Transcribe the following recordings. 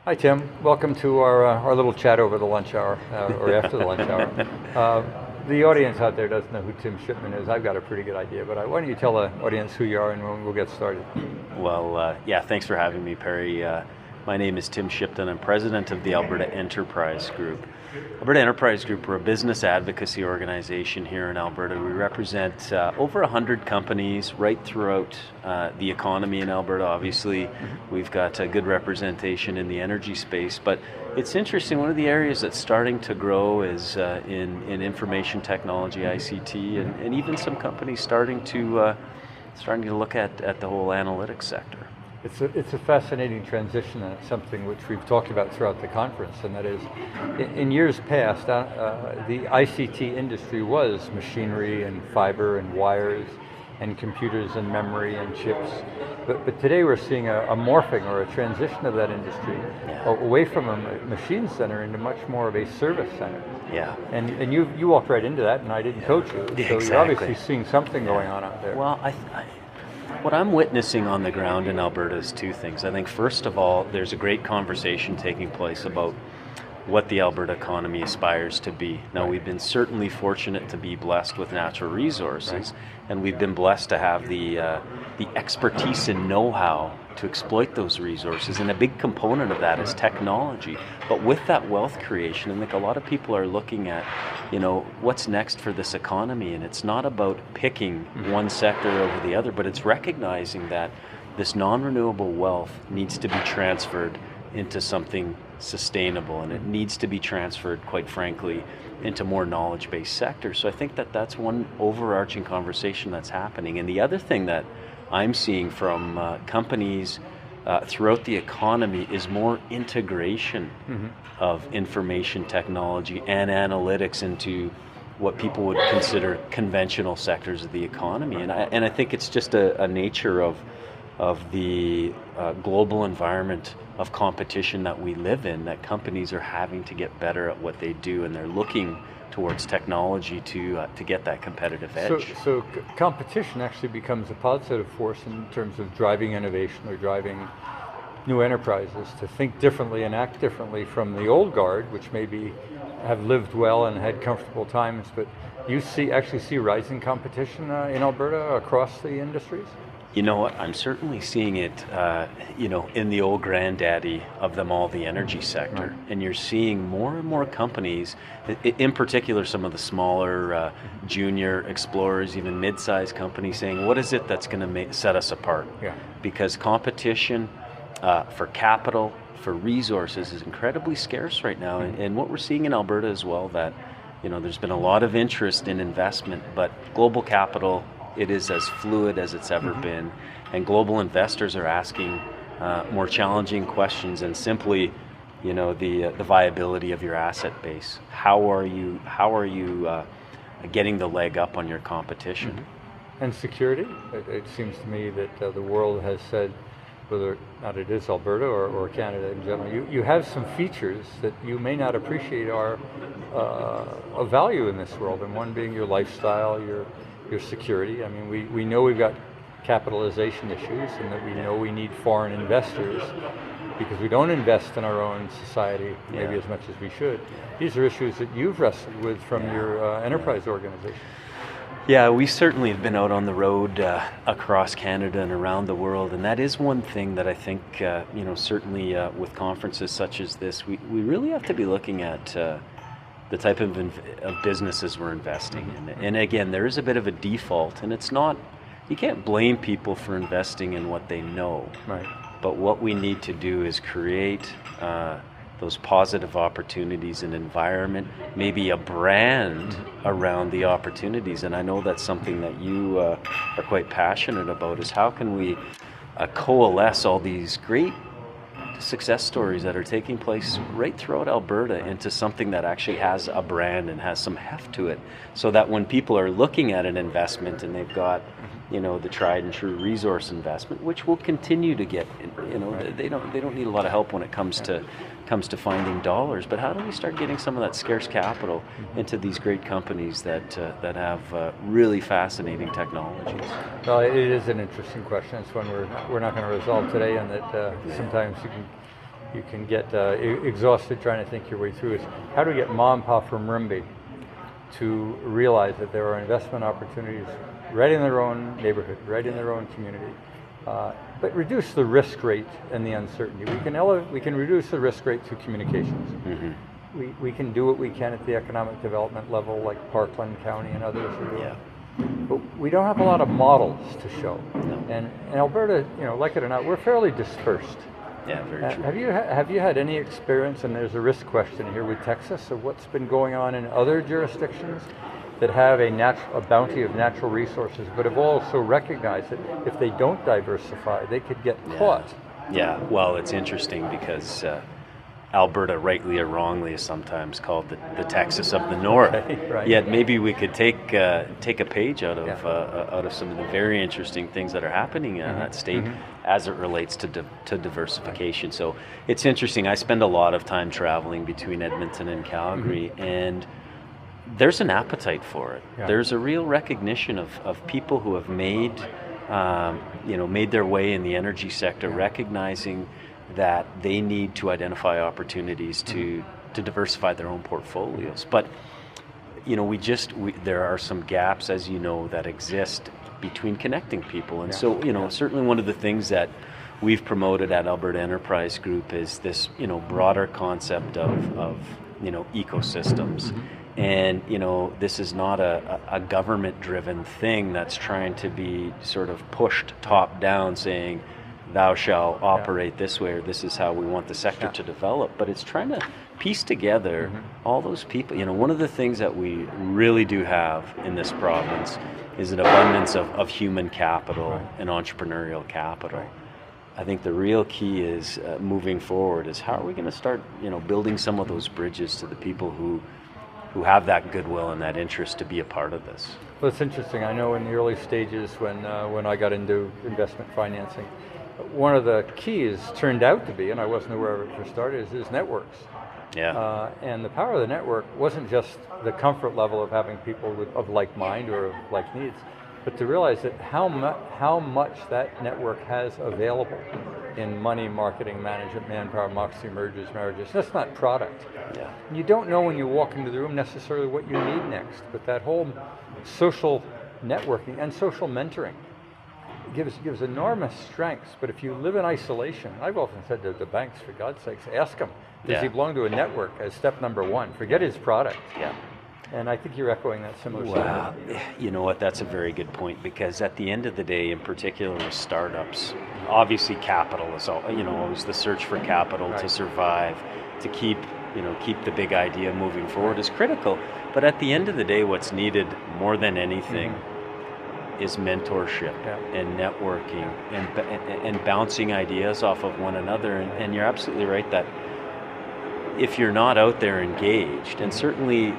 Hi, Tim. Welcome to our little chat over the lunch hour, or after the lunch hour. The audience out there doesn't know who Tim Shipton is. I've got a pretty good idea, but why don't you tell the audience who you are and we'll get started. Well, yeah, thanks for having me, Perry. My name is Tim Shipton. I'm president of the Alberta Enterprise Group. Alberta Enterprise Group, we're a business advocacy organization here in Alberta. We represent over 100 companies right throughout the economy in Alberta. Obviously, we've got a good representation in the energy space, but it's interesting. One of the areas that's starting to grow is in information technology, ICT, and even some companies starting to look at the whole analytics sector. It's a fascinating transition, and it's something which we've talked about throughout the conference, and that is, in years past, the ICT industry was machinery and fiber and wires and computers and memory and chips, but today we're seeing a morphing or a transition of that industry away from a machine center into much more of a service center. Yeah. And you walked right into that, and I didn't coach you, so Exactly. you're obviously seeing something going on out there. Well, what I'm witnessing on the ground in Alberta is two things. I think, first of all, there's a great conversation taking place about what the Alberta economy aspires to be. Now, we've been certainly fortunate to be blessed with natural resources, and we've been blessed to have the expertise and know-how to exploit those resources, and a big component of that is technology. But with that wealth creation, I think a lot of people are looking at, what's next for this economy, and it's not about picking one sector over the other, but it's recognizing that this non-renewable wealth needs to be transferred into something sustainable, and it needs to be transferred, quite frankly, into more knowledge-based sectors. So I think that that's one overarching conversation that's happening. And the other thing that I'm seeing from companies throughout the economy is more integration of information technology and analytics into what people would consider conventional sectors of the economy. And I think it's just a nature of the global environment of competition that we live in, that companies are having to get better at what they do, and they're looking towards technology to get that competitive edge. So competition actually becomes a positive force in terms of driving innovation or driving new enterprises to think differently and act differently from the old guard, which maybe have lived well and had comfortable times, but you actually see rising competition in Alberta across the industries? You know what? I'm certainly seeing it, in the old granddaddy of them all, the energy sector. Right. And you're seeing more and more companies, in particular some of the smaller junior explorers, even mid-sized companies, saying, what is it that's going to set us apart? Yeah. Because competition for capital, for resources is incredibly scarce right now. And what we're seeing in Alberta as well, that there's been a lot of interest in investment, but global capital, it is as fluid as it's ever been, and global investors are asking more challenging questions and simply, the viability of your asset base. How are you getting the leg up on your competition? And security? It seems to me that the world has said, whether or not it is Alberta or Canada in general, you have some features that you may not appreciate are of value in this world, and one being your lifestyle, your security. I mean, we know we've got capitalization issues, and that we know we need foreign investors because we don't invest in our own society maybe as much as we should. These are issues that you've wrestled with from your enterprise organization. Yeah, we certainly have been out on the road across Canada and around the world, and that is one thing that I think, certainly with conferences such as this, we really have to be looking at the type of businesses we're investing in. And again, there is a bit of a default, and it's not, you can't blame people for investing in what they know. Right. But what we need to do is create those positive opportunities and environment, maybe a brand around the opportunities. And I know that's something that you are quite passionate about, is how can we coalesce all these great success stories that are taking place right throughout Alberta into something that actually has a brand and has some heft to it, so that when people are looking at an investment and they've got the tried and true resource investment, which will continue to get, they don't need a lot of help when it comes to finding dollars, but how do we start getting some of that scarce capital into these great companies that have really fascinating technologies? Well, it is an interesting question. It's one we're not going to resolve today, and that sometimes you can get exhausted trying to think your way through, is how do we get mom and pop from Rimby to realize that there are investment opportunities right in their own neighborhood, right in their own community, but reduce the risk rate and the uncertainty. We can reduce the risk rate through communications. Mm-hmm. We can do what we can at the economic development level, like Parkland County and others are doing. Yeah. But we don't have a lot of models to show. No. And in Alberta, like it or not, we're fairly dispersed. Yeah, very true. Have you had any experience, and there's a risk question here with Texas, of what's been going on in other jurisdictions that have a bounty of natural resources, but have also recognized that if they don't diversify, they could get caught? Yeah, well, it's interesting because Alberta, rightly or wrongly, is sometimes called the Texas of the North. Right. Yet maybe we could take a page out of some of the very interesting things that are happening in that state as it relates to diversification. So it's interesting. I spend a lot of time traveling between Edmonton and Calgary, and there's an appetite for it. Yeah. There's a real recognition of people who have made their way in the energy sector, recognizing that they need to identify opportunities to diversify their own portfolios. But there are some gaps, as you know, that exist between connecting people. And so certainly one of the things that we've promoted at Alberta Enterprise Group is this broader concept of ecosystems. And this is not a government-driven thing that's trying to be sort of pushed top down, saying thou shalt operate this way, or this is how we want the sector to develop. But it's trying to piece together all those people. One of the things that we really do have in this province is an abundance of human capital and entrepreneurial capital. I think the real key is moving forward is how are we going to start building some of those bridges to the people who have that goodwill and that interest to be a part of this. Well, it's interesting. I know in the early stages when I got into investment financing, one of the keys turned out to be, and I wasn't aware of it for starters, is networks. Yeah. And the power of the network wasn't just the comfort level of having people of like mind or of like needs, but to realize that how much that network has available in money, marketing, management, manpower, moxie, mergers, marriages. That's not product. Yeah. You don't know when you walk into the room necessarily what you need next, but that whole social networking and social mentoring gives enormous strengths. But if you live in isolation, I've often said to the banks, for God's sakes, ask him, does he belong to a network as step number one? Forget his product. Yeah. And I think you're echoing that similar sentiment. You know what, that's a very good point, because at the end of the day, in particular with startups, obviously capital is always the search for capital to survive, to keep the big idea moving forward is critical. But at the end of the day, what's needed more than anything is mentorship and networking and bouncing ideas off of one another. And you're absolutely right that if you're not out there engaged, and certainly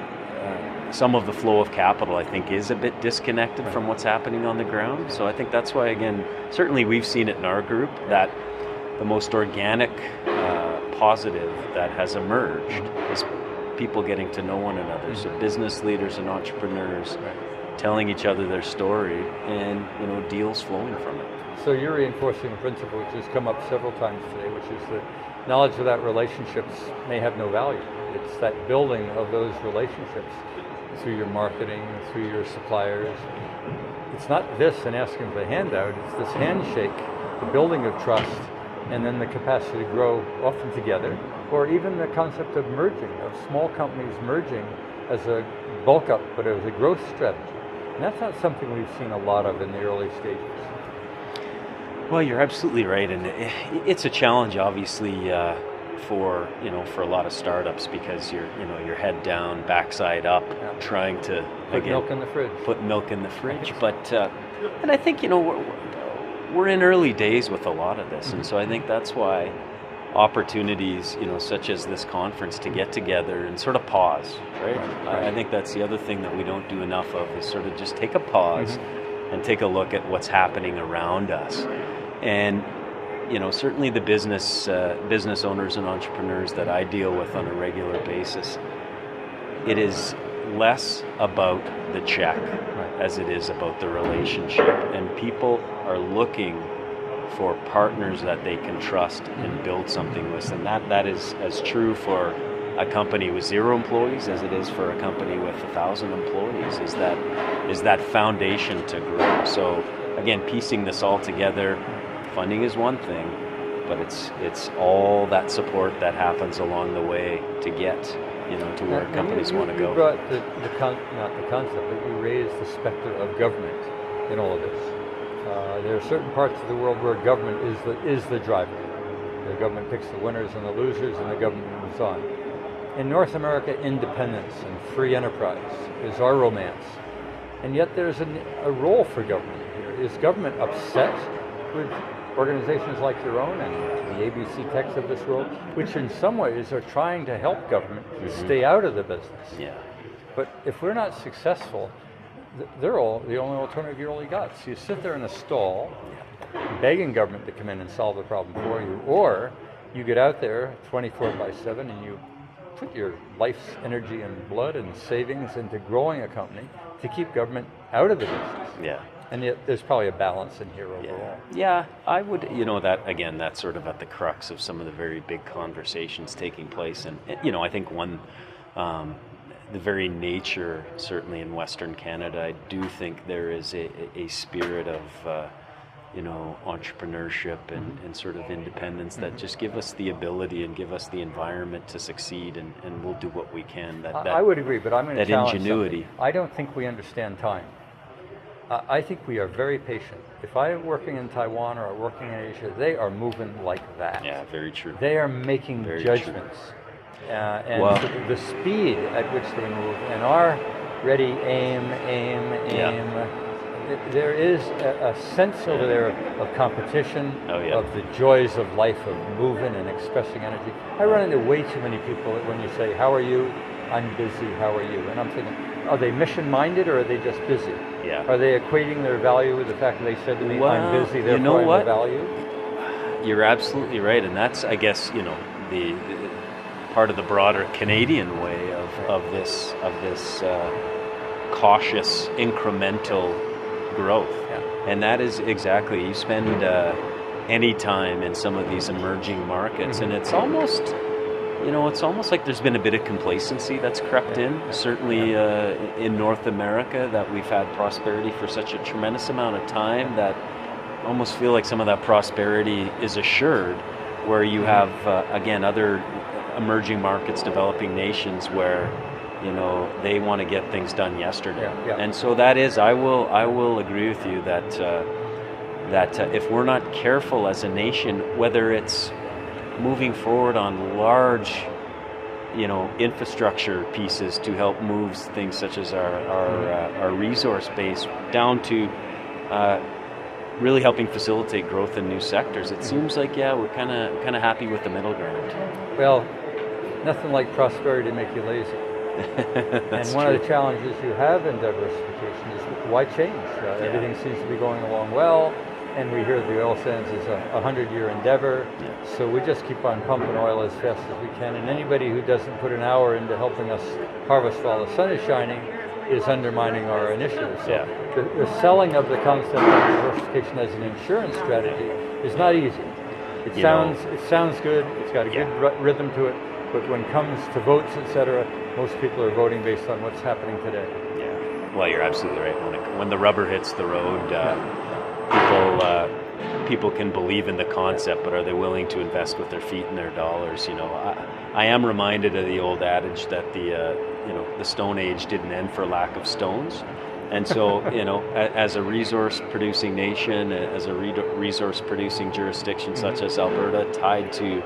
some of the flow of capital, I think, is a bit disconnected from what's happening on the ground. So I think that's why, again, certainly we've seen it in our group that the most organic positive that has emerged is people getting to know one another. So business leaders and entrepreneurs telling each other their story, and deals flowing from it. So you're reinforcing a principle which has come up several times today, which is that knowledge without relationships may have no value. It's that building of those relationships through your marketing, through your suppliers. It's not this and asking for the handout, it's this handshake, the building of trust, and then the capacity to grow often together, or even the concept of merging, of small companies merging as a bulk up, but as a growth strategy. And that's not something we've seen a lot of in the early stages. Well, you're absolutely right, and it's a challenge, obviously, for a lot of startups, because you're head down, backside up, trying to put milk in the fridge. Put milk in the fridge, but and I think we're in early days with a lot of this, and so I think that's why opportunities, such as this conference, to get together and sort of pause, right? I think that's the other thing that we don't do enough of, is sort of just take a pause and take a look at what's happening around us. And certainly the business owners and entrepreneurs that I deal with on a regular basis, it is less about the check as it is about the relationship, and people are looking for partners that they can trust and build something with. And that is as true for a company with 0 employees as it is for a company with 1,000 employees, is that foundation to grow. So again, piecing this all together, funding is one thing, but it's all that support that happens along the way to get to where companies want to go. You brought not the concept, but you raised the specter of government in all of this. There are certain parts of the world where government is the driver. The government picks the winners and the losers, and the government moves on. In North America, independence and free enterprise is our romance. And yet there's a role for government here. Is government upset with organizations like your own and the ABC Techs of this world, which in some ways are trying to help government stay out of the business? Yeah. But if we're not successful, they're all the only alternative you really got. So you sit there in a stall begging government to come in and solve the problem for you, or you get out there 24/7 and you put your life's energy and blood and savings into growing a company to keep government out of the business. Yeah. And yet there's probably a balance in here overall. Yeah, I would, that again, that's sort of at the crux of some of the very big conversations taking place. And, I think the very nature, certainly in Western Canada, I do think there is a spirit of, entrepreneurship and sort of independence that just give us the ability and give us the environment to succeed, and we'll do what we can. I would agree, but I'm going to challenge ingenuity. Something. I don't think we understand time. I think we are very patient. If I'm working in Taiwan or working in Asia, they are moving like that. Yeah, very true. They are making judgments. And the speed at which they move, and our ready, aim. There is a sense over there of competition, of the joys of life, of moving and expressing energy. I run into way too many people that when you say, "How are you?" "I'm busy, how are you?" And I'm thinking, are they mission-minded or are they just busy? Yeah. Are they equating their value with the fact that they said to me, "I'm busy, therefore I'm the value"? You're absolutely right, and that's, I guess, the part of the broader Canadian way of this cautious, incremental growth. Yeah. And that is exactly, you spend any time in some of these emerging markets, and it's almost like there's been a bit of complacency that's crept in, certainly in North America, that we've had prosperity for such a tremendous amount of time that I almost feel like some of that prosperity is assured, where you have, again, other emerging markets, developing nations where, they want to get things done yesterday. Yeah. And so that is, I will agree with you that if we're not careful as a nation, whether it's moving forward on large, infrastructure pieces to help move things such as our resource base, down to really helping facilitate growth in new sectors, it seems like we're kind of happy with the middle ground. Well, nothing like prosperity to make you lazy. And one of the challenges you have in diversification is why change? Everything seems to be going along well, and we hear the oil sands is a 100-year endeavor, so we just keep on pumping oil as fast as we can, and anybody who doesn't put an hour into helping us harvest while the sun is shining is undermining our initiative. So the selling of the concept of diversification as an insurance strategy is not easy. It sounds good, it's got a good rhythm to it, but when it comes to votes, etc., most people are voting based on what's happening today. Yeah, well, you're absolutely right. When the rubber hits the road, people can believe in the concept, but are they willing to invest with their feet and their dollars? I am reminded of the old adage that the Stone Age didn't end for lack of stones. And so, as a resource-producing nation, as a resource-producing jurisdiction such as Alberta, tied to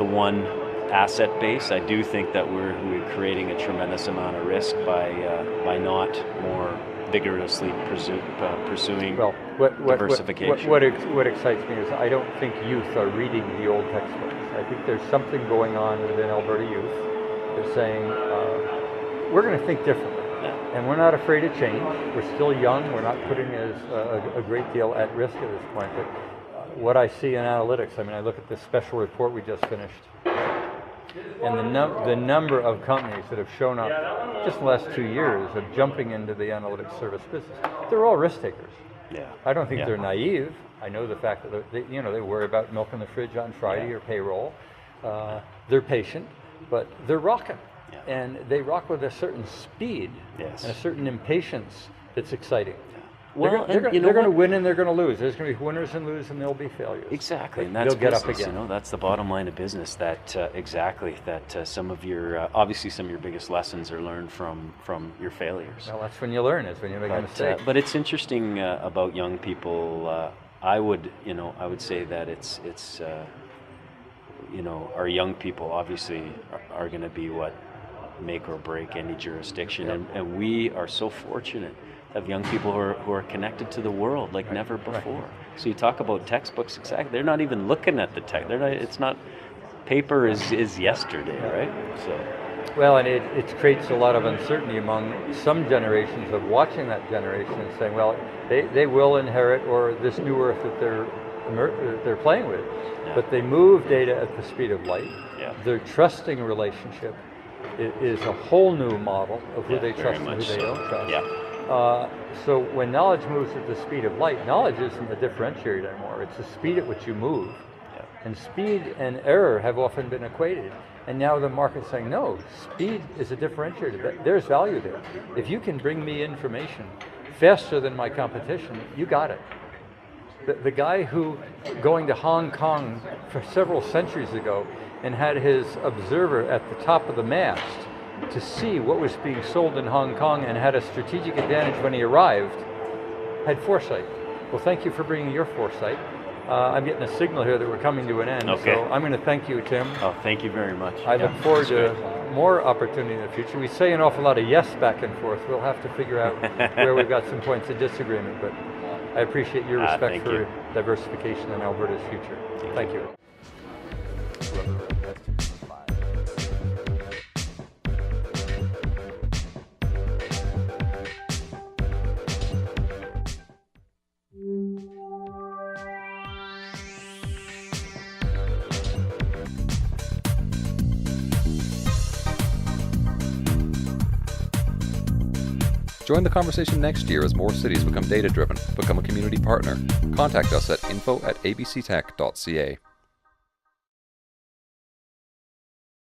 one asset base, I do think that we're creating a tremendous amount of risk by not more vigorously pursuing diversification. What excites me is I don't think youth are reading the old textbooks. I think there's something going on within Alberta youth. They're saying we're going to think differently. And we're not afraid of change. We're still young. We're not putting a great deal at risk at this point. But what I see in analytics, I look at this special report we just finished, and the number of companies that have shown up just in the last 2 years of jumping into the analytics service business, they're all risk takers. Yeah. I don't think they're naive. I know the fact that they worry about milk in the fridge on Friday or payroll. They're patient, but they're rocking. Yeah. And they rock with a certain speed and a certain impatience that's exciting. Well, they're going to win and they're going to lose. There's going to be winners and losers, and there'll be failures. Exactly, and But that's they'll get business, up again. That's the bottom line of business. That some of your obviously some of your biggest lessons are learned from your failures. Well, that's when you learn, is when you make a mistake. But it's interesting about young people. I would say that it's our young people obviously are going to be what make or break any jurisdiction, and we are so fortunate to have young people who are connected to the world like never before. So you talk about textbooks, exactly. They're not even looking at the text. It's not. Paper is yesterday, right? So. Well, and it creates a lot of uncertainty among some generations of watching that generation and saying, well, they will inherit or this new earth that they're playing with, but they move data at the speed of light. Yeah. Their trusting relationship is a whole new model of who they trust and who they don't trust. Yeah. So when knowledge moves at the speed of light, knowledge isn't the differentiator anymore. It's the speed at which you move. Yeah. And speed and error have often been equated. And now the market's saying, no, speed is a differentiator. There's value there. If you can bring me information faster than my competition, you got it. The guy who, going to Hong Kong for several centuries ago and had his observer at the top of the mast to see what was being sold in Hong Kong and had a strategic advantage when he arrived, had foresight. Well, thank you for bringing your foresight. I'm getting a signal here that we're coming to an end, okay. So I'm going to thank you, Tim. Oh, thank you very much. I look forward to more opportunity in the future. We say an awful lot of yes back and forth. We'll have to figure out where we've got some points of disagreement, but I appreciate your respect for diversification in Alberta's future. Thank you. Join the conversation next year as more cities become data-driven. Become a community partner. Contact us at info@abctech.ca.